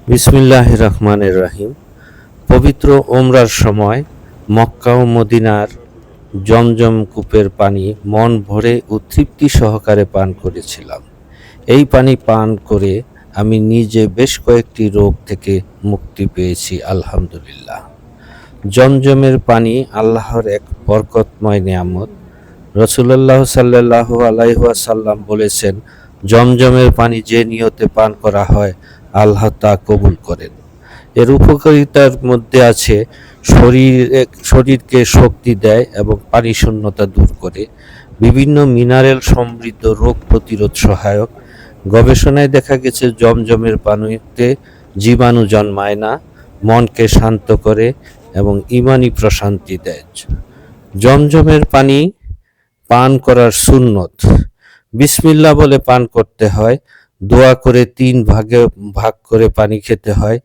বিসমিল্লাহির রহমানির রহিম। পবিত্র ওমরার সময় মক্কা ও মদিনার জমজম কূপের পানি মন ভরে ও তৃপ্তি সহকারে পান করেছিলাম। এই পানি পান করে আমি নিজে বেশ কয়েকটি রোগ থেকে মুক্তি পেয়েছি আলহামদুলিল্লাহ। জমজমের পানি আল্লাহর এক বরকতময় নিয়ামত। রাসূলুল্লাহ সাল্লাল্লাহু আলাইহি ওয়াসাল্লাম বলেছেন, জমজমের পানি যে নিয়তে পান করা হয় আল্লাহ তা কবুল করেন। এর উপকারিতার মধ্যে আছে শরীরকে শক্তি দেয় এবং পানি শূন্যতা দূর করে, বিভিন্ন মিনারেল সমৃদ্ধ রোগ প্রতিরোধ সহায়ক। গবেষণায় দেখা গেছে জমজমের পানিতে জীবাণু জন্মায় না, মনকে শান্ত করে এবং ঈমানি প্রশান্তি দেয়। জমজমের পানি পান করার সুন্নত। বিসমিল্লাহ বলে পান করতে হয়। দোয়া করে 3 ভাগে ভাগ করে পানি খেতে হয়।